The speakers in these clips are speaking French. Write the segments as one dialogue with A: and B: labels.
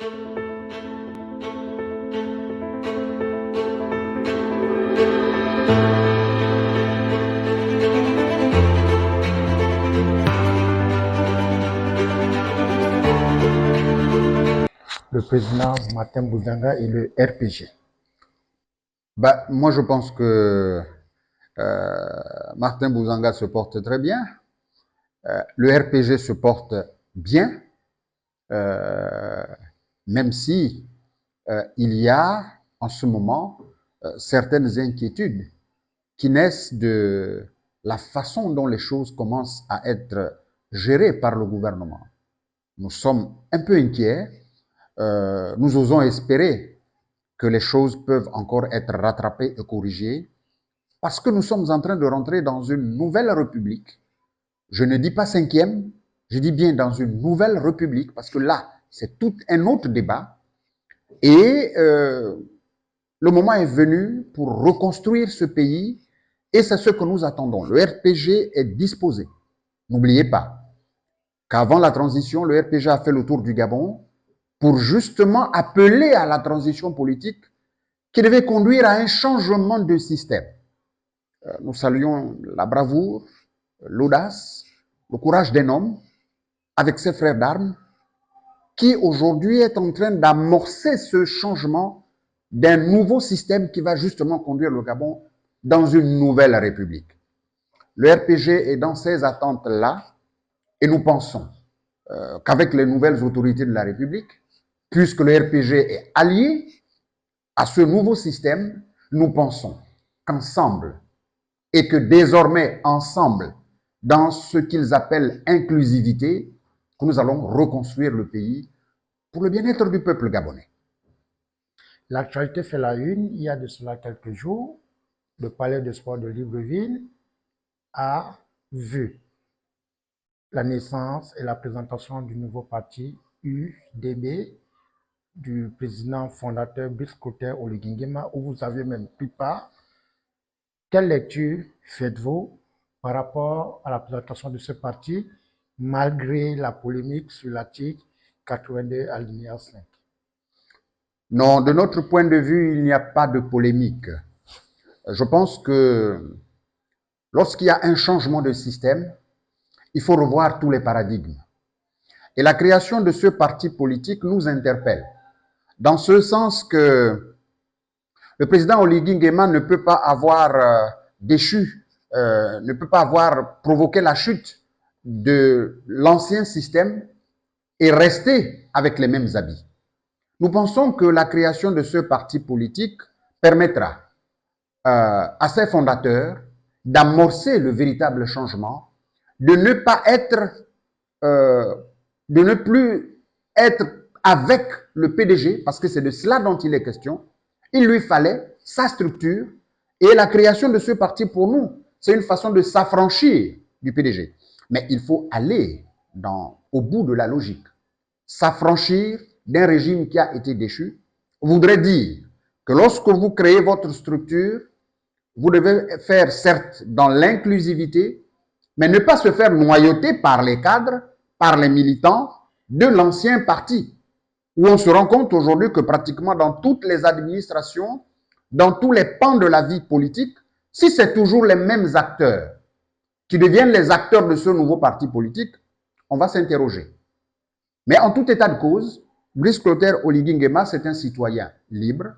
A: Le président Martin Bouzanga et le RPG.
B: Moi, je pense que Martin Bouzanga se porte très bien. Le RPG se porte bien, même si il y a en ce moment certaines inquiétudes qui naissent de la façon dont les choses commencent à être gérées par le gouvernement. Nous sommes un peu inquiets. Nous osons espérer que les choses peuvent encore être rattrapées et corrigées parce que nous sommes en train de rentrer dans une nouvelle république. Je ne dis pas 5e, je dis bien dans une nouvelle république parce que là, c'est tout un autre débat. Et le moment est venu pour reconstruire ce pays et c'est ce que nous attendons. Le RPG est disposé. N'oubliez pas qu'avant la transition, le RPG a fait le tour du Gabon pour justement appeler à la transition politique qui devait conduire à un changement de système. Nous saluons la bravoure, l'audace, le courage d'un homme avec ses frères d'armes qui aujourd'hui est en train d'amorcer ce changement d'un nouveau système qui va justement conduire le Gabon dans une nouvelle république. Le RPG est dans ces attentes-là et nous pensons qu'avec les nouvelles autorités de la République, puisque le RPG est allié à ce nouveau système, nous pensons qu'ensemble et que désormais ensemble, dans ce qu'ils appellent inclusivité, que nous allons reconstruire le pays pour le bien-être du peuple gabonais.
A: L'actualité fait la une. Il y a de cela quelques jours, le palais de sport de Libreville a vu la naissance et la présentation du nouveau parti UDB du président fondateur Brice Clotaire Oligui Nguema, où vous avez même pris part. Quelle lecture faites-vous par rapport à la présentation de ce parti, malgré la polémique sur l'article 82 alinéa 5?
B: Non, de notre point de vue, il n'y a pas de polémique. Je pense que lorsqu'il y a un changement de système, il faut revoir tous les paradigmes. Et la création de ce parti politique nous interpelle, dans ce sens que le président Oligui Nguema ne peut pas avoir ne peut pas avoir provoqué la chute de l'ancien système et rester avec les mêmes habits. Nous pensons que la création de ce parti politique permettra à ses fondateurs d'amorcer le véritable changement, de ne pas être, de ne plus être avec le PDG, parce que c'est de cela dont il est question. Il lui fallait sa structure et la création de ce parti pour nous, c'est une façon de s'affranchir du PDG. Mais il faut aller au bout de la logique. S'affranchir d'un régime qui a été déchu voudrait dire que lorsque vous créez votre structure, vous devez faire certes dans l'inclusivité, mais ne pas se faire noyauter par les cadres, par les militants de l'ancien parti, où on se rend compte aujourd'hui que pratiquement dans toutes les administrations, dans tous les pans de la vie politique, si c'est toujours les mêmes acteurs qui deviennent les acteurs de ce nouveau parti politique, on va s'interroger. Mais en tout état de cause, Brice Clotaire Oligui Nguema, c'est un citoyen libre.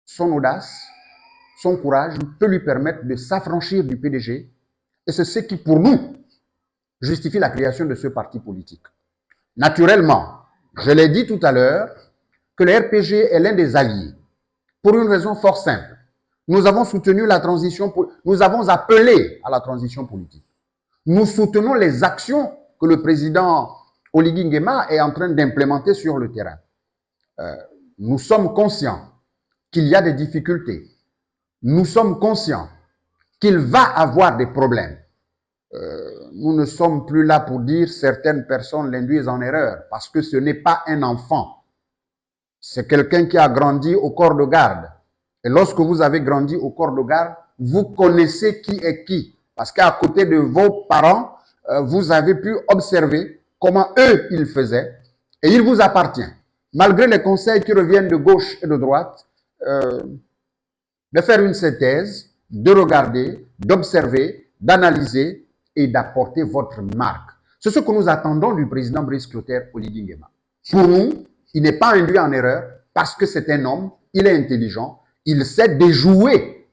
B: Son audace, son courage peut lui permettre de s'affranchir du PDG et c'est ce qui, pour nous, justifie la création de ce parti politique. Naturellement, je l'ai dit tout à l'heure, que le RPG est l'un des alliés pour une raison fort simple. Nous avons soutenu la transition, nous avons appelé à la transition politique. Nous soutenons les actions que le président Oligui Nguema est en train d'implémenter sur le terrain. Nous sommes conscients qu'il y a des difficultés. Nous sommes conscients qu'il va avoir des problèmes. Nous ne sommes plus là pour dire certaines personnes l'induisent en erreur parce que ce n'est pas un enfant. C'est quelqu'un qui a grandi au corps de garde. Et lorsque vous avez grandi au corps de garde, vous connaissez qui est qui. Parce qu'à côté de vos parents, vous avez pu observer comment eux, ils faisaient. Et il vous appartient malgré les conseils qui reviennent de gauche et de droite, de faire une synthèse, de regarder, d'observer, d'analyser et d'apporter votre marque. C'est ce que nous attendons du président Brice Clotaire Oligui Nguema. Pour nous, il n'est pas induit en erreur parce que c'est un homme, il est intelligent, il sait déjouer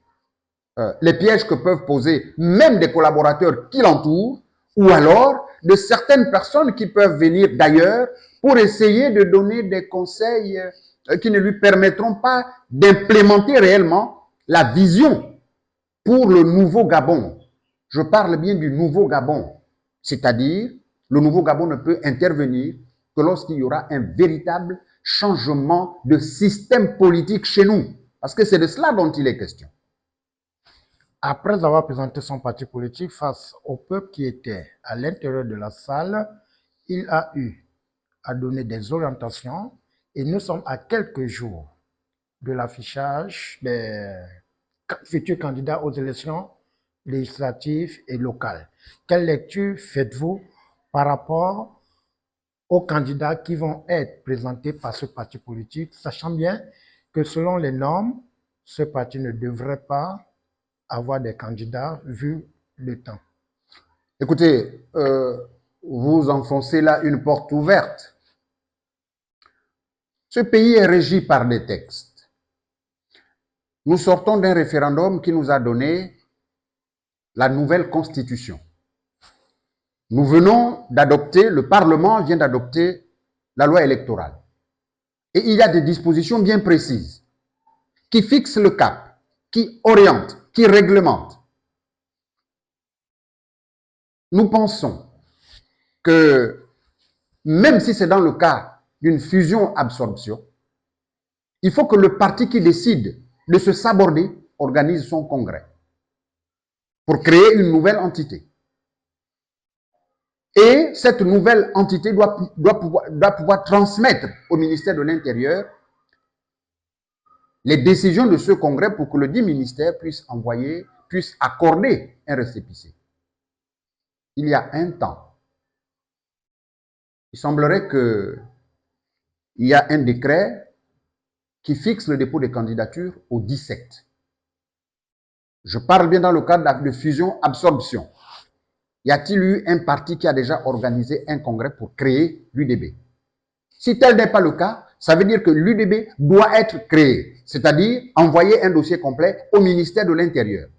B: les pièges que peuvent poser même des collaborateurs qui l'entourent ou alors de certaines personnes qui peuvent venir d'ailleurs pour essayer de donner des conseils qui ne lui permettront pas d'implémenter réellement la vision pour le nouveau Gabon. Je parle bien du nouveau Gabon, c'est-à-dire le nouveau Gabon ne peut intervenir que lorsqu'il y aura un véritable changement de système politique chez nous, parce que c'est de cela dont il est question.
A: Après avoir présenté son parti politique face au peuple qui était à l'intérieur de la salle, il a eu à donner des orientations et nous sommes à quelques jours de l'affichage des futurs candidats aux élections législatives et locales. Quelle lecture faites-vous par rapport aux candidats qui vont être présentés par ce parti politique, sachant bien que selon les normes, ce parti ne devrait pas avoir des candidats vu le temps?
B: Écoutez, vous enfoncez là une porte ouverte. Ce pays est régi par des textes. Nous sortons d'un référendum qui nous a donné la nouvelle constitution. Nous venons d'adopter, le Parlement vient d'adopter la loi électorale. Et il y a des dispositions bien précises qui fixent le cap, qui orientent, qui réglementent. Nous pensons que même si c'est dans le cas d'une fusion-absorption, il faut que le parti qui décide de se saborder organise son congrès pour créer une nouvelle entité. Et cette nouvelle entité doit pouvoir transmettre au ministère de l'Intérieur les décisions de ce congrès pour que le dit ministère puisse accorder un récépissé. Il y a un temps, il semblerait qu'il y a un décret qui fixe le dépôt des candidatures au 17. Je parle bien dans le cadre de fusion-absorption. Y a-t-il eu un parti qui a déjà organisé un congrès pour créer l'UDB? Si tel n'est pas le cas, ça veut dire que l'UDB doit être créé, c'est-à-dire envoyer un dossier complet au ministère de l'Intérieur.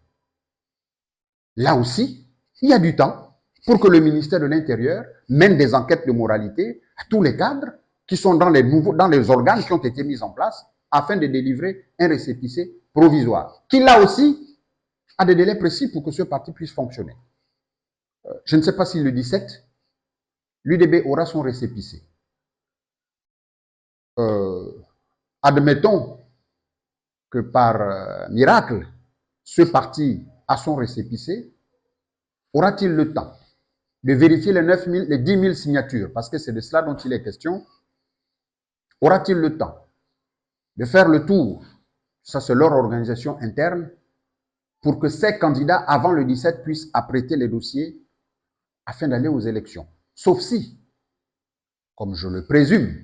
B: Là aussi, il y a du temps pour que le ministère de l'Intérieur mène des enquêtes de moralité à tous les cadres qui sont dans les organes qui ont été mis en place afin de délivrer un récépissé provisoire, qui là aussi a des délais précis pour que ce parti puisse fonctionner. Je ne sais pas si le 17, l'UDB aura son récépissé. Admettons que par miracle, ce parti a son récépissé, aura-t-il le temps de vérifier les 10 000 signatures, parce que c'est de cela dont il est question, aura-t-il le temps de faire le tour, ça c'est leur organisation interne, pour que ces candidats, avant le 17, puissent apprêter les dossiers afin d'aller aux élections. Sauf si, comme je le présume,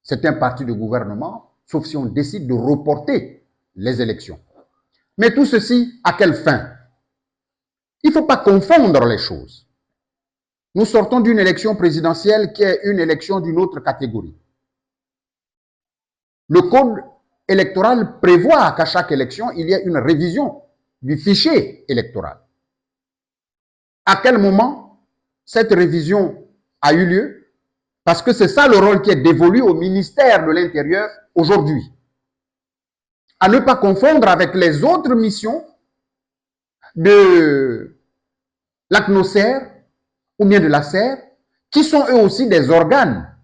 B: c'est un parti de gouvernement, sauf si on décide de reporter les élections. Mais tout ceci, à quelle fin? Il ne faut pas confondre les choses. Nous sortons d'une élection présidentielle qui est une élection d'une autre catégorie. Le code électoral prévoit qu'à chaque élection, il y ait une révision du fichier électoral. À quel moment cette révision a eu lieu? Parce que c'est ça le rôle qui est dévolu au ministère de l'Intérieur aujourd'hui. À ne pas confondre avec les autres missions de l'ACNOSER ou bien de la SER, qui sont eux aussi des organes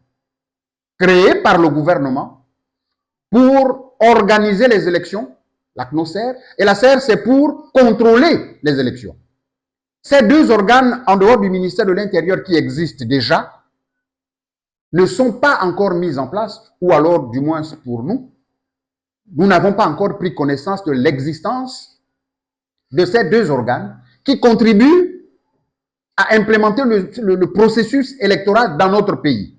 B: créés par le gouvernement pour organiser les élections, l'ACNOSER, et la SER, c'est pour contrôler les élections. Ces deux organes, en dehors du ministère de l'Intérieur qui existent déjà, ne sont pas encore mis en place, ou alors, du moins pour nous, nous n'avons pas encore pris connaissance de l'existence de ces deux organes qui contribuent à implémenter le processus électoral dans notre pays.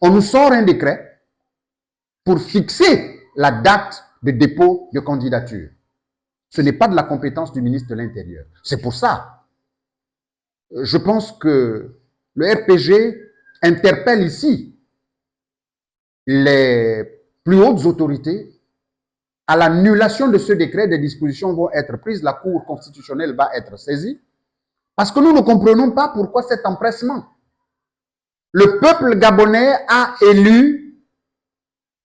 B: On nous sort un décret pour fixer la date de dépôt de candidature. Ce n'est pas de la compétence du ministre de l'Intérieur. C'est pour ça, je pense que le RPG interpelle ici les plus hautes autorités. À l'annulation de ce décret, des dispositions vont être prises, la Cour constitutionnelle va être saisie, parce que nous ne comprenons pas pourquoi cet empressement. Le peuple gabonais a élu,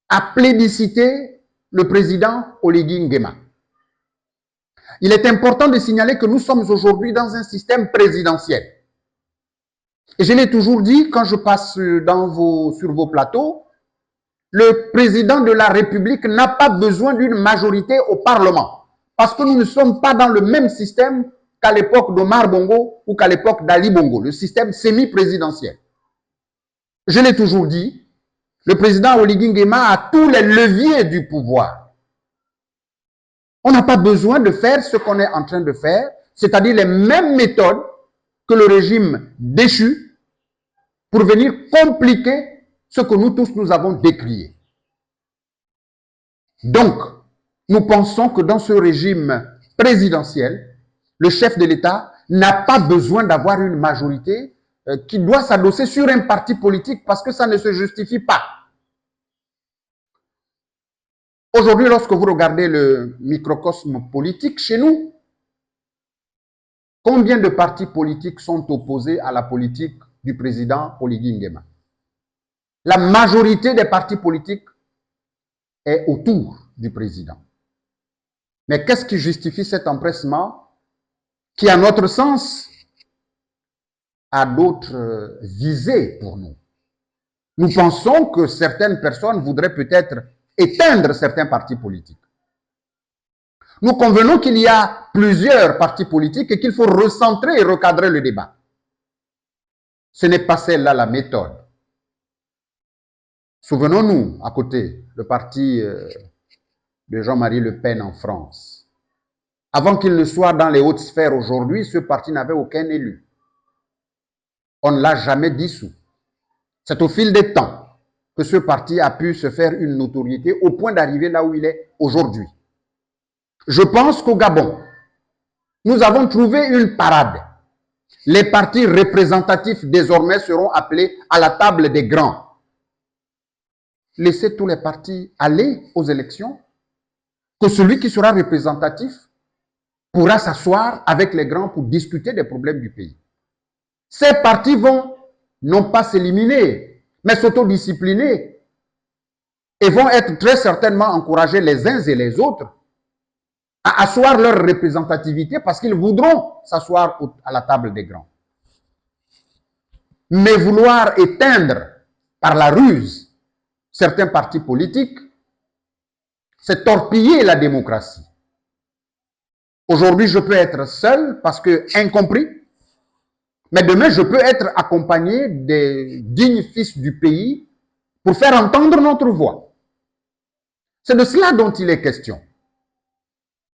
B: a plébiscité le président Oligui Nguema. Il est important de signaler que nous sommes aujourd'hui dans un système présidentiel. Et je l'ai toujours dit quand je passe sur vos plateaux, le président de la République n'a pas besoin d'une majorité au Parlement. Parce que nous ne sommes pas dans le même système qu'à l'époque d'Omar Bongo ou qu'à l'époque d'Ali Bongo, le système semi-présidentiel. Je l'ai toujours dit, le président Oligui Nguema a tous les leviers du pouvoir. On n'a pas besoin de faire ce qu'on est en train de faire, c'est-à-dire les mêmes méthodes que le régime déchu pour venir compliquer ce que nous tous nous avons décrié. Donc, nous pensons que dans ce régime présidentiel, le chef de l'État n'a pas besoin d'avoir une majorité qui doit s'adosser sur un parti politique parce que ça ne se justifie pas. Aujourd'hui, lorsque vous regardez le microcosme politique chez nous, combien de partis politiques sont opposés à la politique du président Oligui Nguema? La majorité des partis politiques est autour du président. Mais qu'est-ce qui justifie cet empressement qui, à notre sens, a d'autres visées pour nous? Nous pensons que certaines personnes voudraient peut-être éteindre certains partis politiques. Nous convenons qu'il y a plusieurs partis politiques et qu'il faut recentrer et recadrer le débat. Ce n'est pas celle-là la méthode. Souvenons-nous, à côté, le parti de Jean-Marie Le Pen en France. Avant qu'il ne soit dans les hautes sphères aujourd'hui, ce parti n'avait aucun élu. On ne l'a jamais dissous. C'est au fil des temps que ce parti a pu se faire une notoriété au point d'arriver là où il est aujourd'hui. Je pense qu'au Gabon, nous avons trouvé une parade. Les partis représentatifs désormais seront appelés à la table des grands. Laissez tous les partis aller aux élections, que celui qui sera représentatif pourra s'asseoir avec les grands pour discuter des problèmes du pays. Ces partis vont non pas s'éliminer, mais s'autodiscipliner et vont être très certainement encouragés les uns et les autres à asseoir leur représentativité parce qu'ils voudront s'asseoir à la table des grands. Mais vouloir éteindre par la ruse certains partis politiques, c'est torpiller la démocratie. Aujourd'hui, je peux être seul parce que incompris, mais demain, je peux être accompagné des dignes fils du pays pour faire entendre notre voix. C'est de cela dont il est question.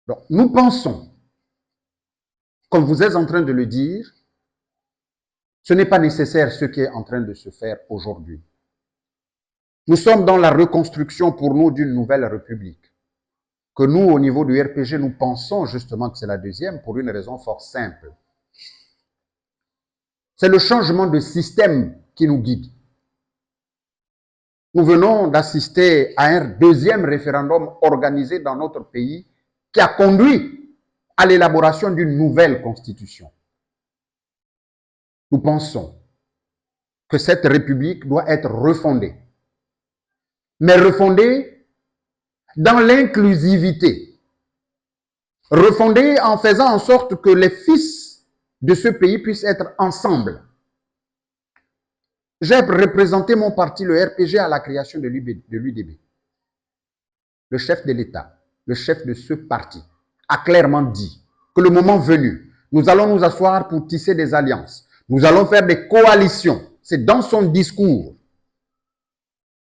B: Donc, nous pensons, comme vous êtes en train de le dire, ce n'est pas nécessaire ce qui est en train de se faire aujourd'hui. Nous sommes dans la reconstruction pour nous d'une nouvelle république. Que nous, au niveau du RPG, nous pensons justement que c'est la deuxième pour une raison fort simple. C'est le changement de système qui nous guide. Nous venons d'assister à un deuxième référendum organisé dans notre pays qui a conduit à l'élaboration d'une nouvelle constitution. Nous pensons que cette république doit être refondée, mais refondée dans l'inclusivité, refondée en faisant en sorte que les fils de ce pays puissent être ensemble. J'ai représenté mon parti, le RPG, à la création de l'UDB. Le chef de l'État, le chef de ce parti, a clairement dit que le moment venu, nous allons nous asseoir pour tisser des alliances. Nous allons faire des coalitions. C'est dans son discours.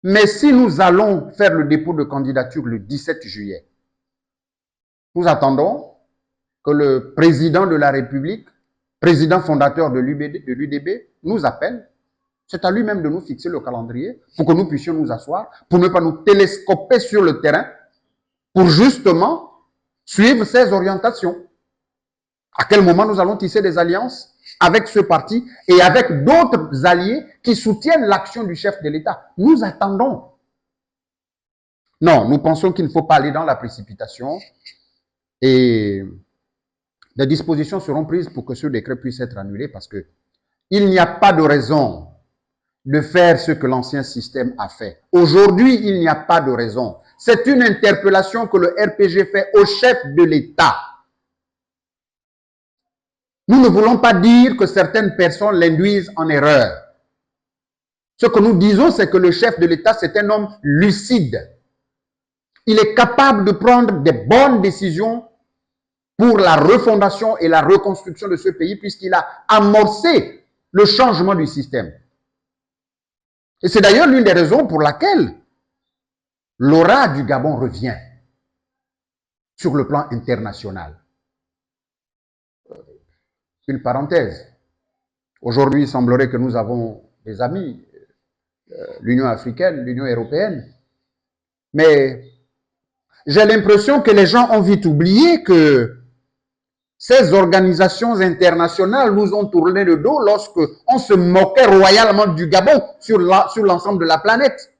B: Mais si nous allons faire le dépôt de candidature le 17 juillet, nous attendons que le président de la République, président fondateur de l'UDB, nous appelle. C'est à lui-même de nous fixer le calendrier pour que nous puissions nous asseoir, pour ne pas nous télescoper sur le terrain, pour justement suivre ses orientations. À quel moment nous allons tisser des alliances avec ce parti et avec d'autres alliés qui soutiennent l'action du chef de l'État? Nous attendons. Non, nous pensons qu'il ne faut pas aller dans la précipitation et des dispositions seront prises pour que ce décret puisse être annulé parce que il n'y a pas de raison de faire ce que l'ancien système a fait. Aujourd'hui, il n'y a pas de raison. C'est une interpellation que le RPG fait au chef de l'État. Nous ne voulons pas dire que certaines personnes l'induisent en erreur. Ce que nous disons, c'est que le chef de l'État, c'est un homme lucide. Il est capable de prendre des bonnes décisions pour la refondation et la reconstruction de ce pays puisqu'il a amorcé le changement du système. Et c'est d'ailleurs l'une des raisons pour laquelle l'aura du Gabon revient sur le plan international. Une parenthèse. Aujourd'hui, il semblerait que nous avons des amis, l'Union africaine, l'Union européenne, mais j'ai l'impression que les gens ont vite oublié que ces organisations internationales nous ont tourné le dos lorsque on se moquait royalement du Gabon sur l'ensemble de la planète.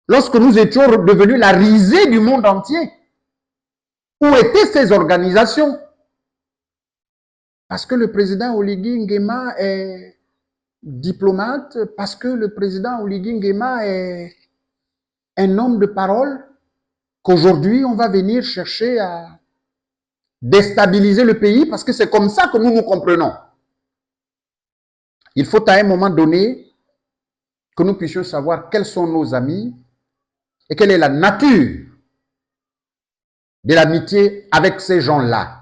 B: Lorsque nous étions devenus la risée du monde entier, où étaient ces organisations? Parce que le président Oligui Nguema est diplomate, parce que le président Oligui Nguema est un homme de parole, qu'aujourd'hui on va venir chercher à déstabiliser le pays, parce que c'est comme ça que nous nous comprenons. Il faut à un moment donné que nous puissions savoir quels sont nos amis et quelle est la nature de l'amitié avec ces gens-là.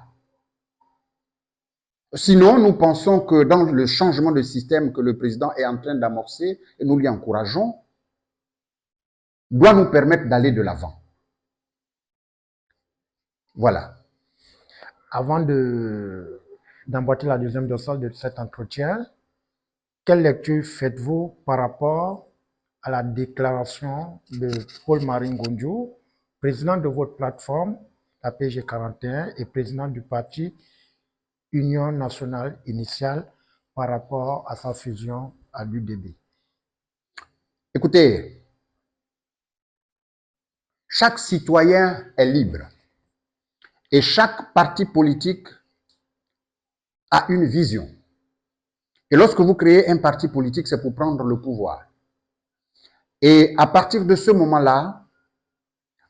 B: Sinon, nous pensons que dans le changement de système que le président est en train d'amorcer, et nous l'y encourageons, doit nous permettre d'aller de l'avant. Voilà.
A: Avant d'emboîter la deuxième dorsale de cet entretien, quelle lecture faites-vous par rapport à la déclaration de Paul-Marie Ngonjo, président de votre plateforme, la PG41, et président du parti Union nationale initiale par rapport à sa fusion à l'UDB?
B: Écoutez, chaque citoyen est libre et chaque parti politique a une vision. Et lorsque vous créez un parti politique, c'est pour prendre le pouvoir. Et à partir de ce moment-là,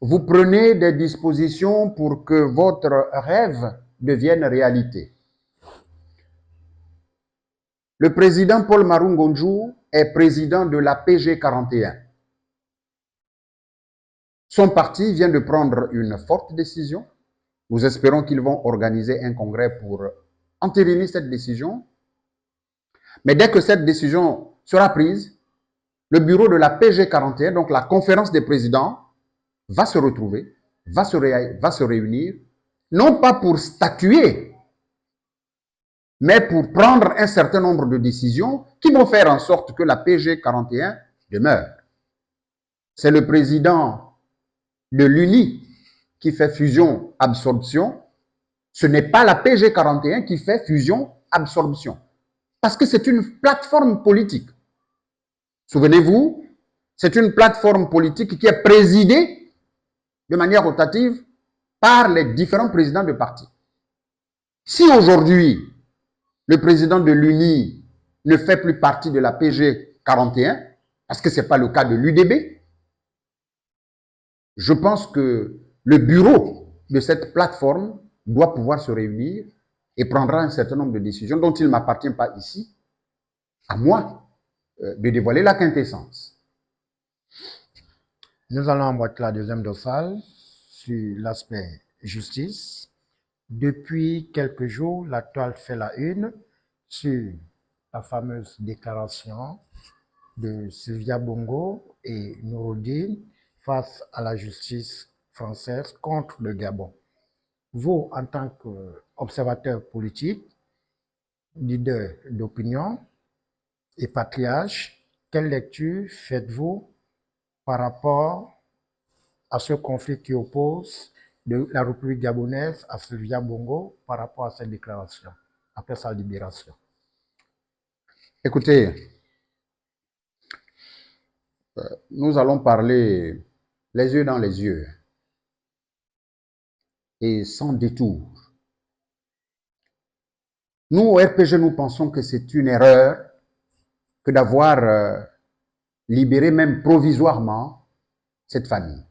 B: vous prenez des dispositions pour que votre rêve devienne réalité. Le président Paul-Marie Ngonjo est président de la PG41. Son parti vient de prendre une forte décision. Nous espérons qu'ils vont organiser un congrès pour entériner cette décision. Mais dès que cette décision sera prise, le bureau de la PG41, donc la conférence des présidents, va se retrouver, va se réunir, non pas pour statuer, mais pour prendre un certain nombre de décisions qui vont faire en sorte que la PG41 demeure. C'est le président de l'UNI qui fait fusion-absorption. Ce n'est pas la PG41 qui fait fusion-absorption. Parce que c'est une plateforme politique. Souvenez-vous, c'est une plateforme politique qui est présidée de manière rotative par les différents présidents de partis. Si aujourd'hui, le président de l'UNI ne fait plus partie de la PG41, parce que ce n'est pas le cas de l'UDB, je pense que le bureau de cette plateforme doit pouvoir se réunir et prendra un certain nombre de décisions dont il ne m'appartient pas ici, à moi, de dévoiler la quintessence.
A: Nous allons emboîter la deuxième dorsale sur l'aspect justice. Depuis quelques jours, la toile fait la une sur la fameuse déclaration de Sylvia Bongo et Nouroudine face à la justice française contre le Gabon. Vous, en tant qu'observateur politique, leader d'opinion et patriarche, quelle lecture faites-vous par rapport à ce conflit qui oppose de la République gabonaise à Sylvia Bongo par rapport à cette déclaration après sa libération?
B: Écoutez, nous allons parler les yeux dans les yeux et sans détour. Nous, au RPG, nous pensons que c'est une erreur que d'avoir libéré même provisoirement cette famille.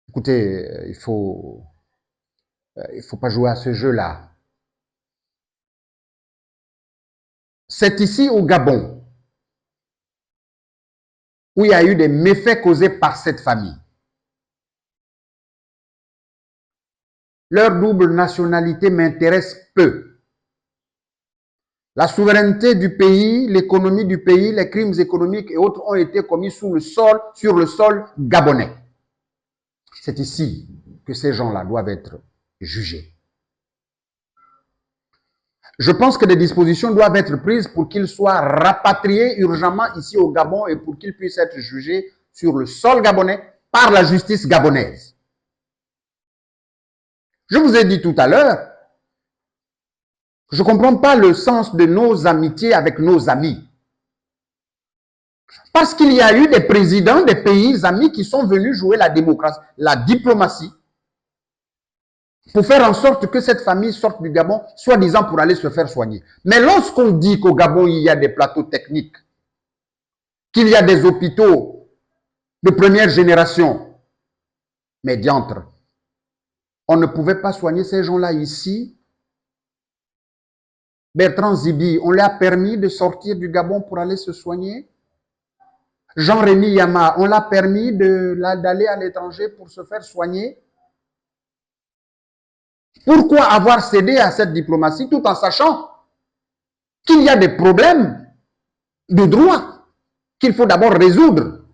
B: Écoutez, il faut pas jouer à ce jeu-là. C'est ici au Gabon où il y a eu des méfaits causés par cette famille. Leur double nationalité m'intéresse peu. La souveraineté du pays, l'économie du pays, les crimes économiques et autres ont été commis sur le sol gabonais. C'est ici que ces gens-là doivent être jugés. Je pense que des dispositions doivent être prises pour qu'ils soient rapatriés urgemment ici au Gabon et pour qu'ils puissent être jugés sur le sol gabonais par la justice gabonaise. Je vous ai dit tout à l'heure, je ne comprends pas le sens de nos amitiés avec nos amis. Parce qu'il y a eu des présidents des pays amis qui sont venus jouer la démocratie, la diplomatie, pour faire en sorte que cette famille sorte du Gabon, soi-disant pour aller se faire soigner. Mais lorsqu'on dit qu'au Gabon, il y a des plateaux techniques, qu'il y a des hôpitaux de première génération, mais diantre, on ne pouvait pas soigner ces gens-là ici. Bertrand Zibi, on lui a permis de sortir du Gabon pour aller se soigner. Jean-Rémy Yama, on l'a permis d'aller à l'étranger pour se faire soigner. Pourquoi avoir cédé à cette diplomatie tout en sachant qu'il y a des problèmes de droit qu'il faut d'abord résoudre?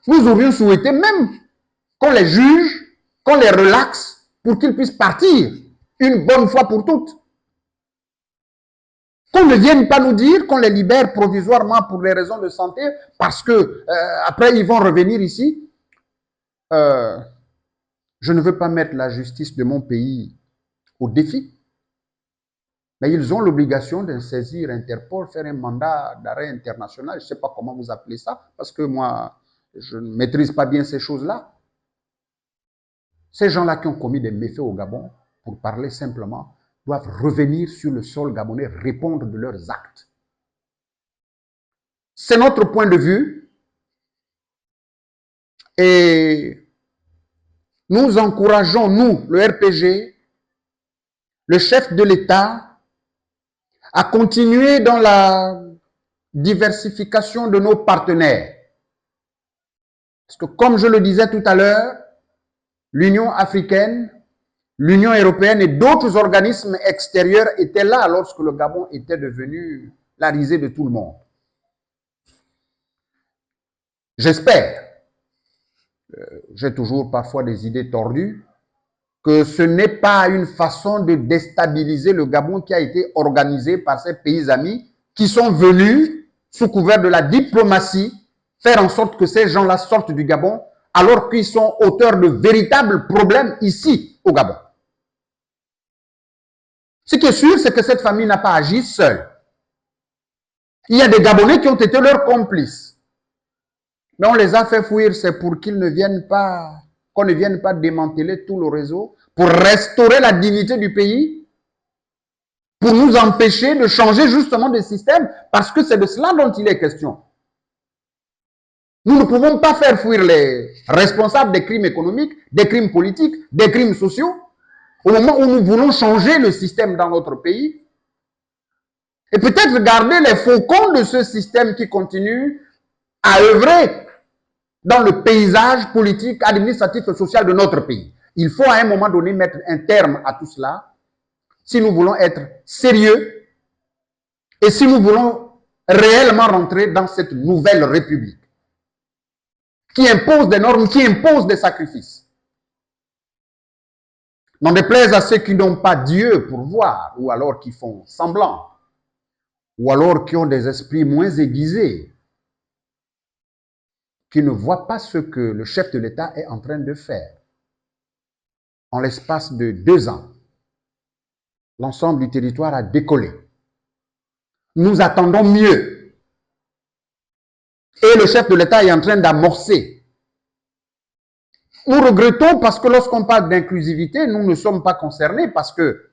B: Nous aurions souhaité même qu'on les juge, qu'on les relaxe pour qu'ils puissent partir une bonne fois pour toutes. Qu'on ne vienne pas nous dire qu'on les libère provisoirement pour des raisons de santé parce que après ils vont revenir ici. Je ne veux pas mettre la justice de mon pays au défi, mais ils ont l'obligation de saisir Interpol, faire un mandat d'arrêt international. Je ne sais pas comment vous appelez ça, parce que moi, je ne maîtrise pas bien ces choses-là. Ces gens-là qui ont commis des méfaits au Gabon, pour parler simplement, doivent revenir sur le sol gabonais, répondre de leurs actes. C'est notre point de vue et nous encourageons, nous, le RPG, le chef de l'État, à continuer dans la diversification de nos partenaires. Parce que comme je le disais tout à l'heure, l'Union africaine, l'Union européenne et d'autres organismes extérieurs étaient là lorsque le Gabon était devenu la risée de tout le monde. J'espère, j'ai toujours parfois des idées tordues, que ce n'est pas une façon de déstabiliser le Gabon qui a été organisée par ces pays amis qui sont venus, sous couvert de la diplomatie, faire en sorte que ces gens-là sortent du Gabon alors qu'ils sont auteurs de véritables problèmes ici au Gabon. Ce qui est sûr, c'est que cette famille n'a pas agi seule. Il y a des Gabonais qui ont été leurs complices. Mais on les a fait fuir, c'est pour qu'ils ne viennent pas, qu'on ne vienne pas démanteler tout le réseau, pour restaurer la dignité du pays, pour nous empêcher de changer justement de système, parce que c'est de cela dont il est question. Nous ne pouvons pas faire fuir les responsables des crimes économiques, des crimes politiques, des crimes sociaux, au moment où nous voulons changer le système dans notre pays, et peut-être garder les faucons de ce système qui continue à œuvrer dans le paysage politique, administratif et social de notre pays. Il faut à un moment donné mettre un terme à tout cela si nous voulons être sérieux et si nous voulons réellement rentrer dans cette nouvelle république qui impose des normes, qui impose des sacrifices. N'en déplaise à ceux qui n'ont pas Dieu pour voir, ou alors qui font semblant, ou alors qui ont des esprits moins aiguisés, qui ne voient pas ce que le chef de l'État est en train de faire. En l'espace de 2 ans, l'ensemble du territoire a décollé. Nous attendons mieux. Et le chef de l'État est en train d'amorcer. Nous regrettons parce que lorsqu'on parle d'inclusivité, nous ne sommes pas concernés parce que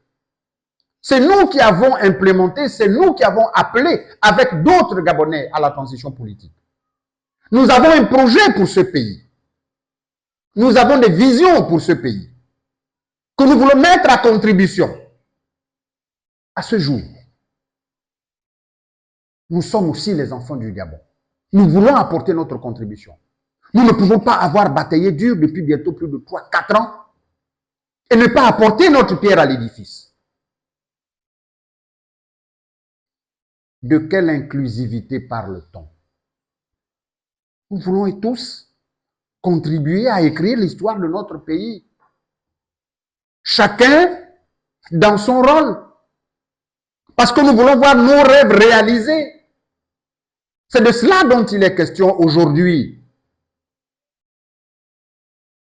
B: c'est nous qui avons implémenté, c'est nous qui avons appelé avec d'autres Gabonais à la transition politique. Nous avons un projet pour ce pays. Nous avons des visions pour ce pays que nous voulons mettre à contribution. À ce jour, nous sommes aussi les enfants du Gabon. Nous voulons apporter notre contribution. Nous ne pouvons pas avoir bataillé dur depuis bientôt plus de 3-4 ans et ne pas apporter notre pierre à l'édifice. De quelle inclusivité parle-t-on? Nous voulons tous contribuer à écrire l'histoire de notre pays. Chacun dans son rôle. Parce que nous voulons voir nos rêves réalisés. C'est de cela dont il est question aujourd'hui.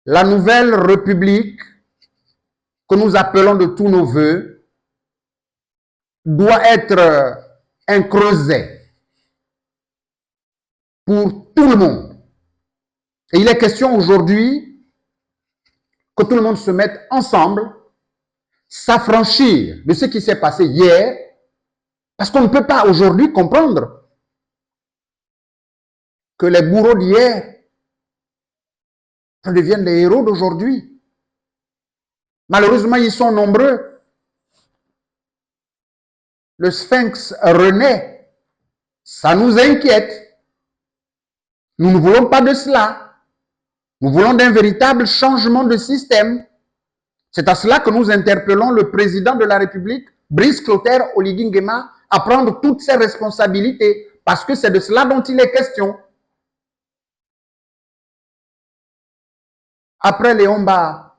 B: La nouvelle République que nous appelons de tous nos voeux doit être un creuset pour tout le monde. Et il est question aujourd'hui que tout le monde se mette ensemble, s'affranchir de ce qui s'est passé hier, parce qu'on ne peut pas aujourd'hui comprendre que les bourreaux d'hier deviennent les héros d'aujourd'hui. Malheureusement, ils sont nombreux. Le sphinx renaît. Ça nous inquiète. Nous ne voulons pas de cela. Nous voulons d'un véritable changement de système. C'est à cela que nous interpellons le président de la République, Brice Clotaire Oligui Nguema, à prendre toutes ses responsabilités, parce que c'est de cela dont il est question. Après Léon Mba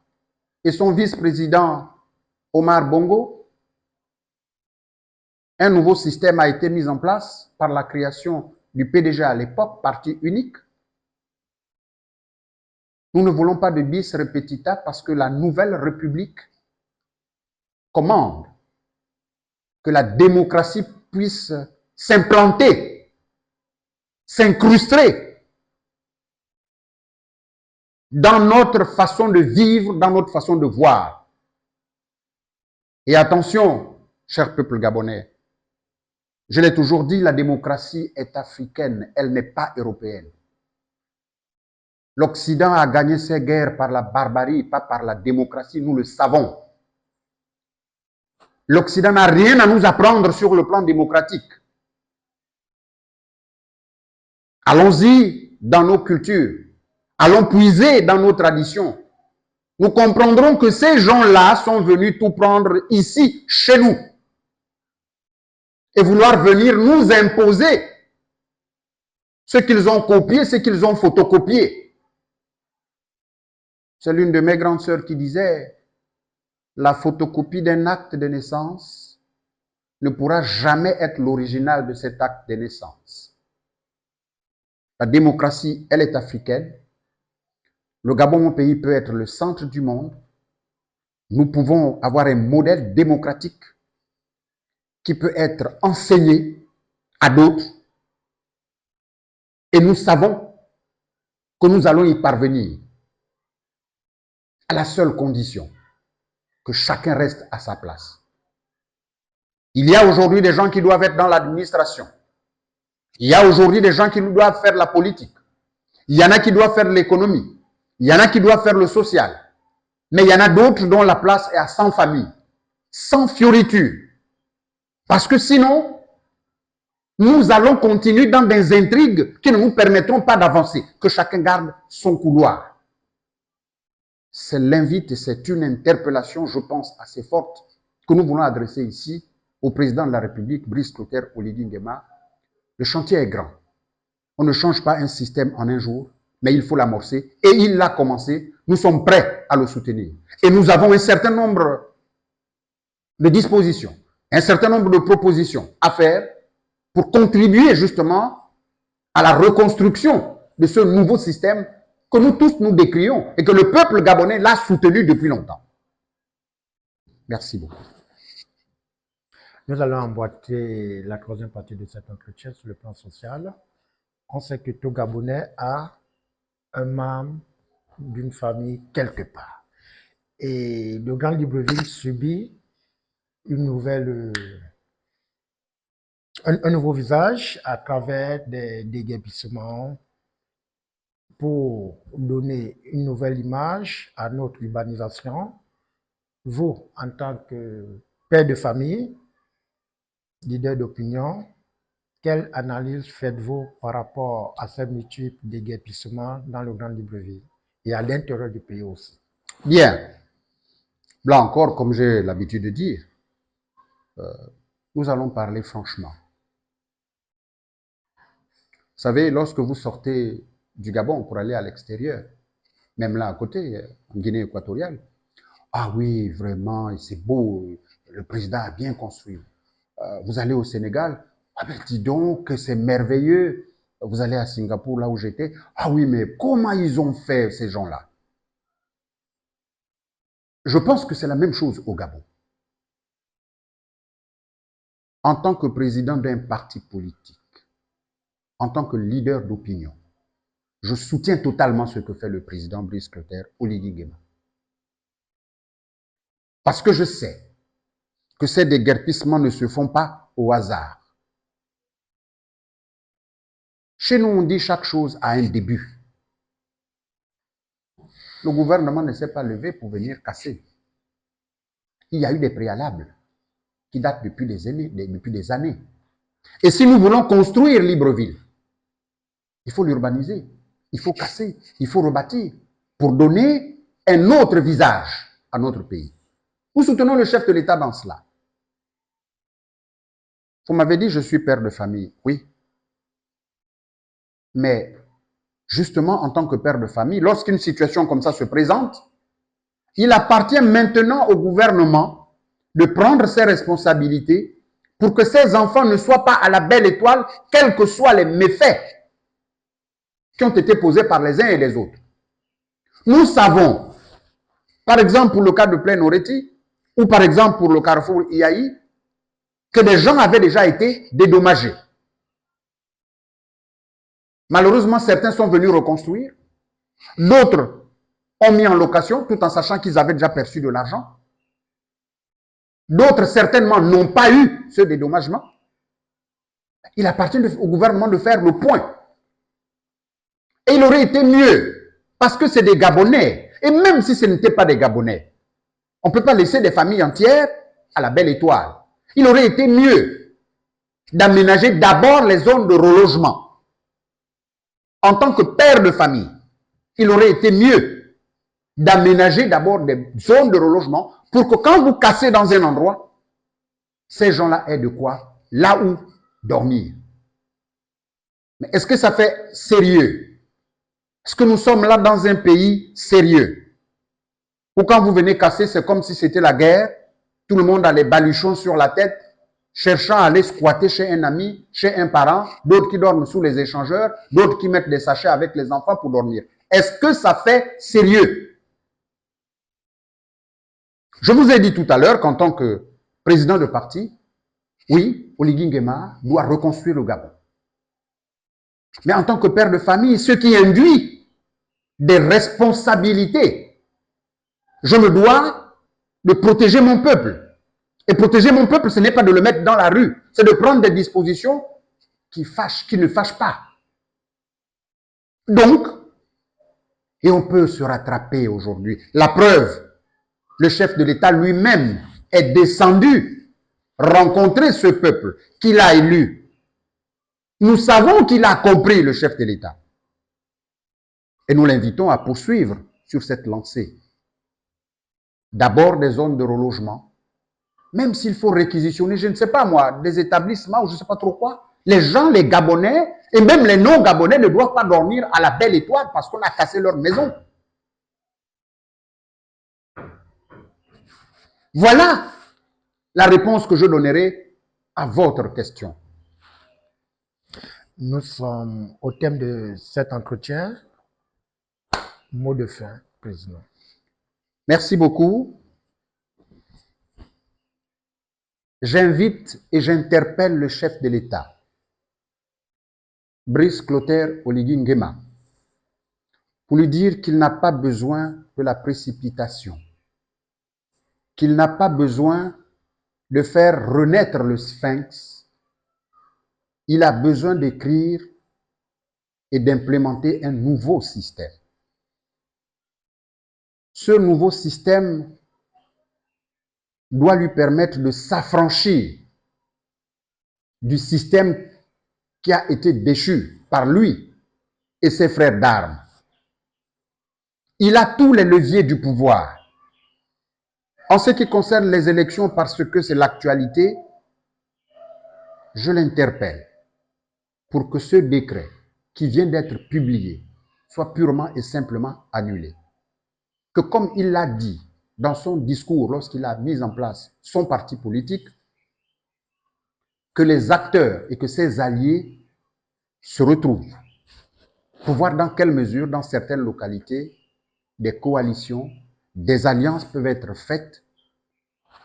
B: et son vice-président Omar Bongo, un nouveau système a été mis en place par la création du PDG à l'époque, parti unique. Nous ne voulons pas de bis repetita parce que la nouvelle République commande que la démocratie puisse s'implanter, s'incruster dans notre façon de vivre, dans notre façon de voir. Et attention, cher peuple gabonais, je l'ai toujours dit, la démocratie est africaine, elle n'est pas européenne. L'Occident a gagné ses guerres par la barbarie, pas par la démocratie, nous le savons. L'Occident n'a rien à nous apprendre sur le plan démocratique. Allons-y dans nos cultures, allons puiser dans nos traditions. Nous comprendrons que ces gens-là sont venus tout prendre ici, chez nous, et vouloir venir nous imposer ce qu'ils ont copié, ce qu'ils ont photocopié. C'est l'une de mes grandes sœurs qui disait, la photocopie d'un acte de naissance ne pourra jamais être l'original de cet acte de naissance. La démocratie, elle est africaine. Le Gabon, mon pays, peut être le centre du monde. Nous pouvons avoir un modèle démocratique qui peut être enseigné à d'autres. Et nous savons que nous allons y parvenir à la seule condition que chacun reste à sa place. Il y a aujourd'hui des gens qui doivent être dans l'administration. Il y a aujourd'hui des gens qui doivent faire la politique. Il y en a qui doivent faire l'économie. Il y en a qui doivent faire le social. Mais il y en a d'autres dont la place est à 100 familles, sans fioriture. Parce que sinon, nous allons continuer dans des intrigues qui ne nous permettront pas d'avancer. Que chacun garde son couloir. C'est l'invite et c'est une interpellation, je pense, assez forte que nous voulons adresser ici au président de la République, Brice Clotaire Oligui Nguema. Le chantier est grand. On ne change pas un système en un jour, mais il faut l'amorcer. Et il l'a commencé. Nous sommes prêts à le soutenir. Et nous avons un certain nombre de dispositions, un certain nombre de propositions à faire pour contribuer justement à la reconstruction de ce nouveau système que nous tous nous décrions et que le peuple gabonais l'a soutenu depuis longtemps. Merci beaucoup.
A: Nous allons emboîter la troisième partie de cet entretien sur le plan social. On sait que tout Gabonais a un membre d'une famille quelque part. Et le Grand Libreville subit un nouveau visage à travers des déguerpissements pour donner une nouvelle image à notre urbanisation. Vous, en tant que père de famille, leader d'opinion, quelle analyse faites-vous par rapport à ces multiples déguerpissements dans le Grand Libreville et à l'intérieur du pays aussi?
B: Bien. Là encore, comme j'ai l'habitude de dire, nous allons parler franchement. Vous savez, lorsque vous sortez du Gabon pour aller à l'extérieur, même là à côté, en Guinée équatoriale, ah oui, vraiment, c'est beau, le président a bien construit. Vous allez au Sénégal, ah ben dis donc que c'est merveilleux. Vous allez à Singapour, là où j'étais, ah oui, mais comment ils ont fait ces gens-là? Je pense que c'est la même chose au Gabon. En tant que président d'un parti politique, en tant que leader d'opinion, je soutiens totalement ce que fait le président Brice Clotaire, Oligui Nguema. Parce que je sais que ces déguerpissements ne se font pas au hasard. Chez nous, on dit chaque chose a un début. Le gouvernement ne s'est pas levé pour venir casser. Il y a eu des préalables qui datent depuis des années. Et si nous voulons construire Libreville, il faut l'urbaniser, il faut casser, il faut rebâtir pour donner un autre visage à notre pays. Nous soutenons le chef de l'État dans cela. Vous m'avez dit, je suis père de famille. Oui. Mais justement, en tant que père de famille, lorsqu'une situation comme ça se présente, il appartient maintenant au gouvernement de prendre ses responsabilités pour que ces enfants ne soient pas à la belle étoile, quels que soient les méfaits qui ont été posés par les uns et les autres. Nous savons, par exemple pour le cas de Plaine Oreti, ou par exemple pour le carrefour Iaï, que des gens avaient déjà été dédommagés. Malheureusement, certains sont venus reconstruire, d'autres ont mis en location tout en sachant qu'ils avaient déjà perçu de l'argent. D'autres, certainement, n'ont pas eu ce dédommagement. Il appartient au gouvernement de faire le point. Et il aurait été mieux, parce que c'est des Gabonais. Et même si ce n'était pas des Gabonais, on ne peut pas laisser des familles entières à la belle étoile. Il aurait été mieux d'aménager d'abord les zones de relogement. En tant que père de famille, il aurait été mieux d'aménager d'abord des zones de relogement pour que quand vous cassez dans un endroit, ces gens-là aient de quoi, là où dormir. Mais est-ce que ça fait sérieux? Est-ce que nous sommes là dans un pays sérieux? Ou quand vous venez casser, c'est comme si c'était la guerre, tout le monde a les baluchons sur la tête, cherchant à aller squatter chez un ami, chez un parent, d'autres qui dorment sous les échangeurs, d'autres qui mettent des sachets avec les enfants pour dormir. Est-ce que ça fait sérieux? Je vous ai dit tout à l'heure qu'en tant que président de parti, oui, Oligui Nguema doit reconstruire le Gabon. Mais en tant que père de famille, ce qui induit des responsabilités, je me dois de protéger mon peuple. Et protéger mon peuple, ce n'est pas de le mettre dans la rue, c'est de prendre des dispositions qui ne fâchent pas. Donc, et on peut se rattraper aujourd'hui. La preuve, le chef de l'État lui-même est descendu rencontrer ce peuple qu'il a élu. Nous savons qu'il a compris, le chef de l'État. Et nous l'invitons à poursuivre sur cette lancée. D'abord des zones de relogement, même s'il faut réquisitionner, je ne sais pas moi, des établissements ou je ne sais pas trop quoi. Les gens, les Gabonais, et même les non-Gabonais ne doivent pas dormir à la belle étoile parce qu'on a cassé leur maison. Voilà la réponse que je donnerai à votre question.
A: Nous sommes au thème de cet entretien. Mot de fin, Président.
B: Merci beaucoup. J'invite et j'interpelle le chef de l'État, Brice Clotaire Oligui Nguema, pour lui dire qu'il n'a pas besoin de la précipitation, qu'il n'a pas besoin de faire renaître le sphinx. Il a besoin d'écrire et d'implémenter un nouveau système. Ce nouveau système doit lui permettre de s'affranchir du système qui a été déchu par lui et ses frères d'armes. Il a tous les leviers du pouvoir. En ce qui concerne les élections, parce que c'est l'actualité, je l'interpelle pour que ce décret qui vient d'être publié soit purement et simplement annulé. Que comme il l'a dit dans son discours lorsqu'il a mis en place son parti politique, que les acteurs et que ses alliés se retrouvent pour voir dans quelle mesure, dans certaines localités, des coalitions, des alliances peuvent être faites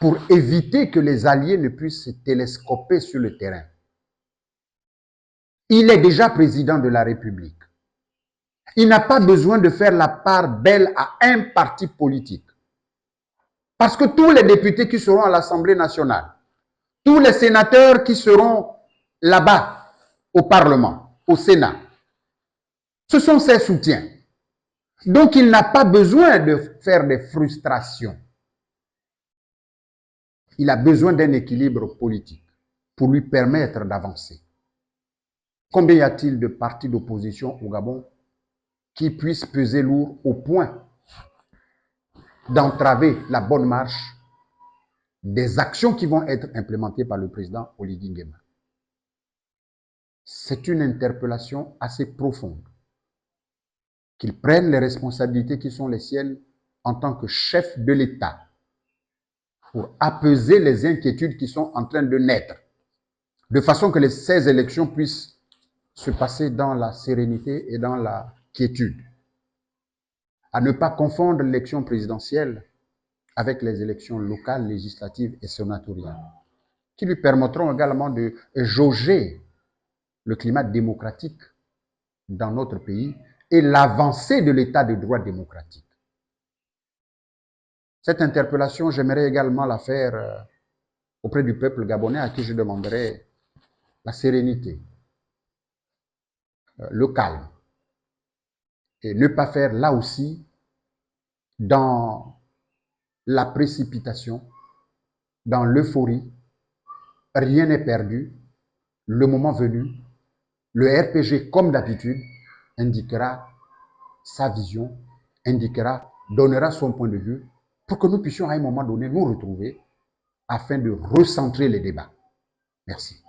B: pour éviter que les alliés ne puissent se télescoper sur le terrain. Il est déjà président de la République. Il n'a pas besoin de faire la part belle à un parti politique. Parce que tous les députés qui seront à l'Assemblée nationale, tous les sénateurs qui seront là-bas au Parlement, au Sénat, ce sont ses soutiens. Donc il n'a pas besoin de faire des frustrations. Il a besoin d'un équilibre politique pour lui permettre d'avancer. Combien y a-t-il de partis d'opposition au Gabon qui puissent peser lourd au point d'entraver la bonne marche des actions qui vont être implémentées par le président Oligui Nguema? C'est une interpellation assez profonde. Qu'il prenne les responsabilités qui sont les siennes en tant que chef de l'État pour apaiser les inquiétudes qui sont en train de naître, de façon que ces élections puissent se passer dans la sérénité et dans la quiétude. À ne pas confondre l'élection présidentielle avec les élections locales, législatives et sénatoriales, qui lui permettront également de jauger le climat démocratique dans notre pays et l'avancée de l'état de droit démocratique. Cette interpellation, j'aimerais également la faire auprès du peuple gabonais à qui je demanderai la sérénité, le calme, et ne pas faire là aussi dans la précipitation, dans l'euphorie. Rien n'est perdu. Le moment venu, le RPG, comme d'habitude, indiquera sa vision, donnera son point de vue pour que nous puissions à un moment donné nous retrouver afin de recentrer les débats. Merci.